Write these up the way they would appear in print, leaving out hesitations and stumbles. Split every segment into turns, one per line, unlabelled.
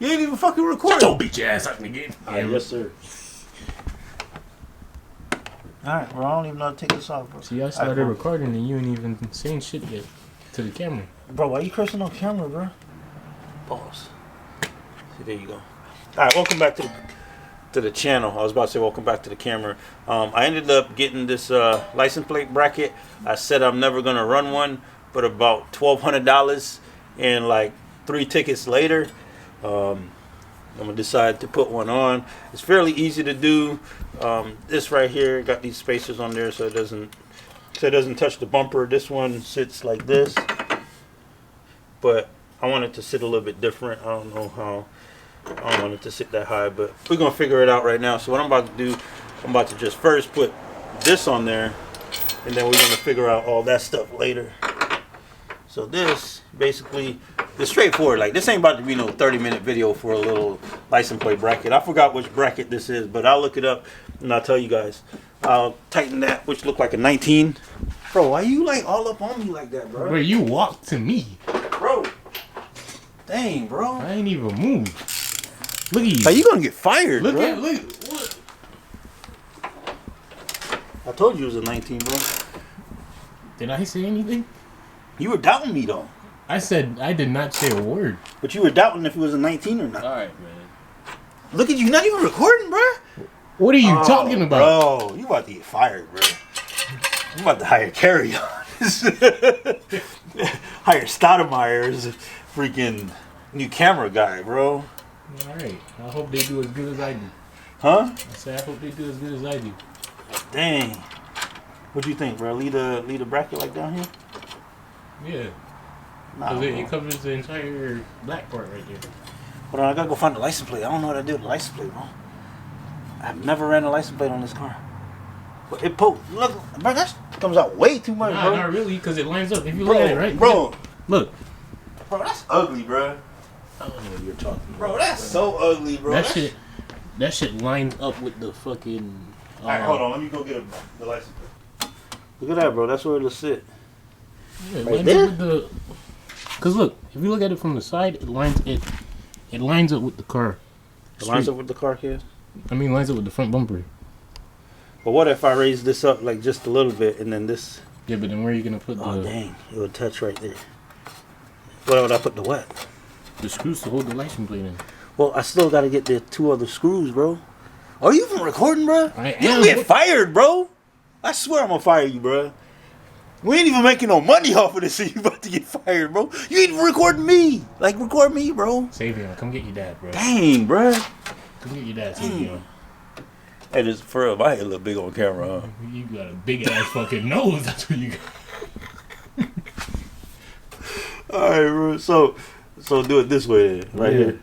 You ain't even fucking recording.
Don't beat your ass up again.
Yes, sir. Alright, bro. I don't even know how to take this off, bro.
See, I started recording and you ain't even saying shit yet to the camera.
Bro, why you cursing on camera, bro? Pause. See, there you go. Alright, welcome back to the channel. I was about to say welcome back to the camera. I ended up getting this license plate bracket. I said I'm never gonna run one, but about $1,200 and like 3 tickets later, I'm gonna decide to put one on. It's fairly easy to do. This right here got these spacers on there so it doesn't touch the bumper. This one sits like this, but I want it to sit a little bit different. I don't know how. I don't want it to sit that high, but we're gonna figure it out right now. So what I'm about to do, I'm about to just first put this on there, and then we're gonna figure out all that stuff later. So this basically is straightforward. Like, this ain't about to be no 30-minute video for a little license plate bracket. I forgot which bracket this is, but I'll look it up and I'll tell you guys. I'll tighten that, which look like a 19. Bro, why you like all up on me like that, bro?
Bro, you walk to me.
Bro. Dang, bro.
I ain't even moved. Look at you.
Are you gonna get fired,
look
bro?
Look. What?
I told you it was a 19, bro.
Did I say anything?
You were doubting me, though.
I said I did not say a word.
But you were doubting if it was a 19 or not.
Alright, man.
Look at you, not even recording, bro.
What are you talking about?
Bro, you about to get fired, bro. You about to hire carry-ons. Hire Stoudemire's freaking new camera guy, bro.
Alright, I hope they do as good as I do.
Huh?
I said I hope they do as good as I do.
Dang. What you think, bro? Leave the bracket like down here?
Yeah.
Nah,
Because it covers the entire black part right there.
Hold on, I gotta go find the license plate. I don't know what I did with the license plate, bro. I've never ran a license plate on this car. But it look, bro, that comes out way too much, bro.
Not really, because it lines up. If you look at it, right?
Bro.
Look.
Bro, that's ugly, bro.
I don't know what you're talking about.
Bro, that's so ugly, bro.
That shit lines up with the fucking...
Alright, hold on. Let me go get the license plate. Look at that, bro. That's where it'll sit.
Yeah, it
right
lines
there?
up with the... Because look, if you look at it from the side, it lines up with the car.
It lines up with the car, kid?
I mean, lines up with the front bumper.
But what if I raise this up like just a little bit and then this...
Yeah, but then where are you going to put
Oh, dang. It would touch right there. Where would I put the what?
the screws to hold the license plate in?
Well, I still got to get the 2 other screws, bro. Are you even recording, bro?
I
You
am.
get fired, bro. I swear I'm going to fire you, bro. We ain't even making no money off of this, so you about to get fired, bro. You ain't even recording me. Like, record me, bro.
Savion, come get your dad, bro.
Dang, bro.
Come get your dad, Savion.
Hey, this for real. My head look big on camera, huh?
You got a big ass fucking nose. That's what you got.
All right, bro. So do it this way, then, right here.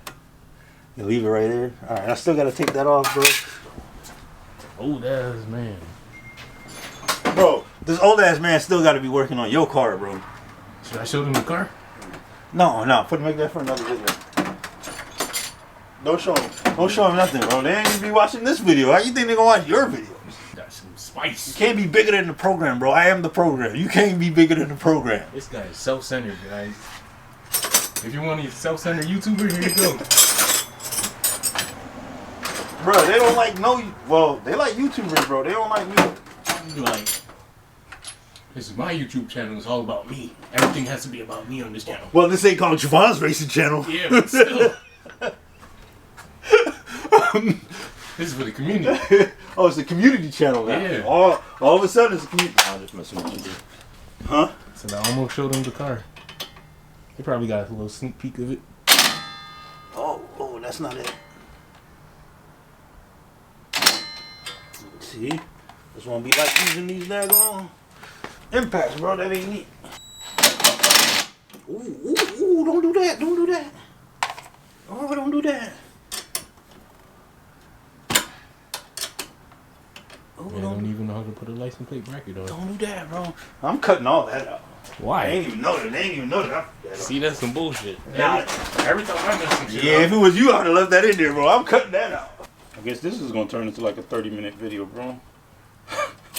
You leave it right there. All right, I still gotta take that off, bro.
Old ass man.
Bro, this old ass man still gotta be working on your car, bro.
Should I show them the car?
No, make that for another video. Don't show him nothing, bro. They ain't even be watching this video. How you think they gonna watch your videos?
Got some spice.
You can't be bigger than the program, bro. I am the program. You can't be bigger than the program.
This guy is self-centered, guys. If you want to be a self-centered YouTuber, here you go.
Bro, they don't like well, they like YouTubers, bro. They don't like me.
You like, this is my YouTube channel. It's all about me. Everything has to be about me on this channel.
Well, this ain't called Javon's Racing Channel.
Yeah, but still. This is for the community.
Oh, it's a community channel now.
Yeah.
All of a sudden, it's a community. Nah, I'm just messing with you. Huh?
So I almost showed them the car. They probably got a little sneak peek of it.
Oh, that's not it. See? This won't be like using these daggone impacts, bro. That ain't neat. Ooh, don't do that. Don't do that. Oh, don't do that. Oh,
I don't even know how to put a license plate bracket on.
Don't do that, bro. I'm cutting all that out.
Why?
They ain't even know that.
See, that's some bullshit. Every time I mess some shit
Yeah,
up.
if it was you, I'd have left that in there, bro. I'm cutting that out. I guess this is going to turn into like a 30-minute video, bro.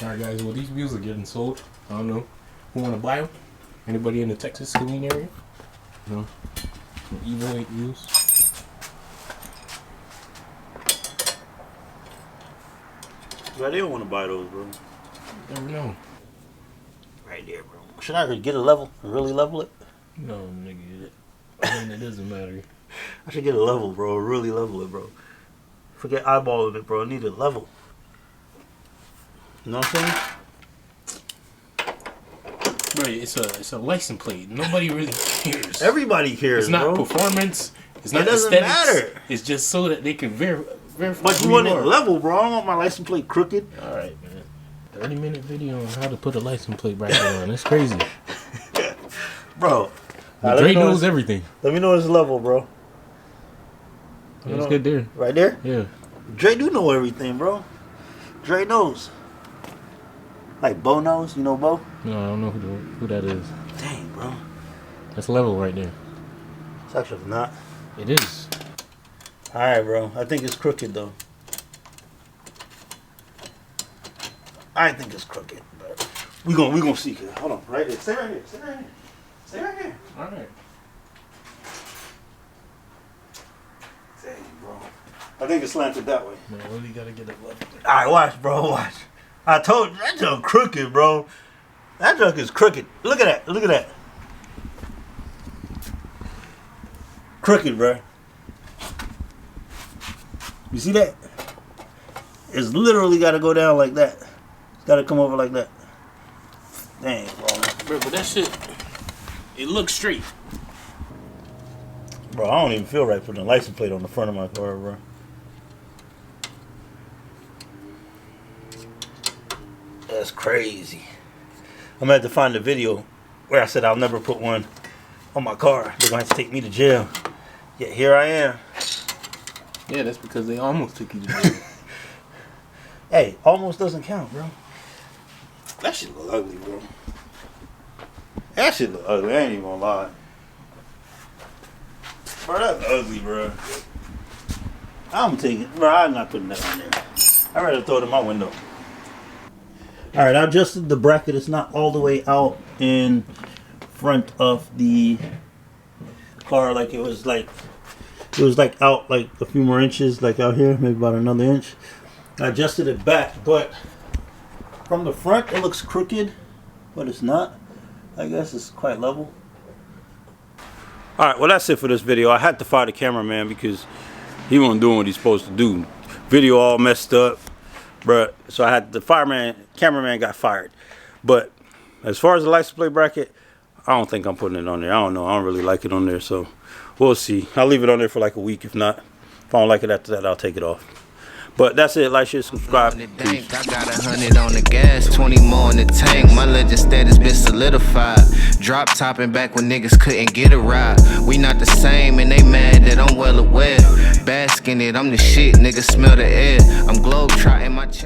Alright, guys. Well, these wheels are getting sold. I don't know. Who want to buy them? Anybody in the Texas Saline area? No. Evo 8 wheels.
Bro, they don't want to buy those, bro.
Never know.
Right there, bro. Should I get a level and really level it?
No, nigga. I mean, it doesn't matter.
I should get a level, bro. Really level it, bro. Forget eyeballing it, bro. I need a level. You know what I'm saying?
Bro, it's a license plate. Nobody really cares.
Everybody cares,
It's not
bro.
performance. It's not
It doesn't
aesthetics.
matter.
It's just so that they can verify.
But you want it level, bro. I don't want my license plate crooked.
All right, man. 30-minute video on how to put a license plate bracket on. That's crazy.
Bro.
Dre knows everything.
Let me know it's level, bro.
Yeah, it's good there.
Right there?
Yeah.
Dre do know everything, bro. Dre knows. Like Bo knows. You know Bo?
No, I don't know who that is.
Dang, bro.
That's level right there.
It's actually not.
It is.
Alright, bro. I think it's crooked, though. I think it's crooked, but we gonna see. Hold on, right there. Stay right here. Stay right here. Stay right here.
All right.
Dang, bro. I think it's slanted that way.
Man, really gotta get it level.
All right, watch, bro. Watch. I told you that junk crooked, bro. That junk is crooked. Look at that. Look at that. Crooked, bro. You see that? It's literally got to go down like that. It's got to come over like that. Dang, bro.
But that shit, it looks straight.
Bro, I don't even feel right putting a license plate on the front of my car, bro. That's crazy. I'm going to have to find the video where I said I'll never put one on my car. They're going to have to take me to jail. Yet here I am.
Yeah, that's because they almost took you to jail.
Hey, almost doesn't count, bro. That shit look ugly, bro. That shit look ugly. I ain't even gonna lie. Bro, that's ugly, bro. I'm taking, bro, I'm not putting that on there. I'd rather throw it in my window. Alright, I adjusted the bracket. It's not all the way out in front of the car like it was like out like a few more inches, like out here, maybe about another inch. I adjusted it back, but from the front it looks crooked, but it's not. I guess it's quite level. Alright, well that's it for this video. I had to fire the cameraman because he wasn't doing what he's supposed to do. Video all messed up, bruh. So I had the cameraman got fired. But as far as the license plate bracket, I don't think I'm putting it on there. I don't know. I don't really like it on there, so we'll see. I'll leave it on there for like a week. If not, if I don't like it after that, I'll take it off. But that's it. Like, share, subscribe. Peace.
I got 100 on the gas, 20 more in the tank. My legend status been solidified. Drop topping back when niggas couldn't get a ride. We not the same and they mad that I'm well aware. Basking it, I'm the shit, niggas smell the air. I'm globe trotting my check.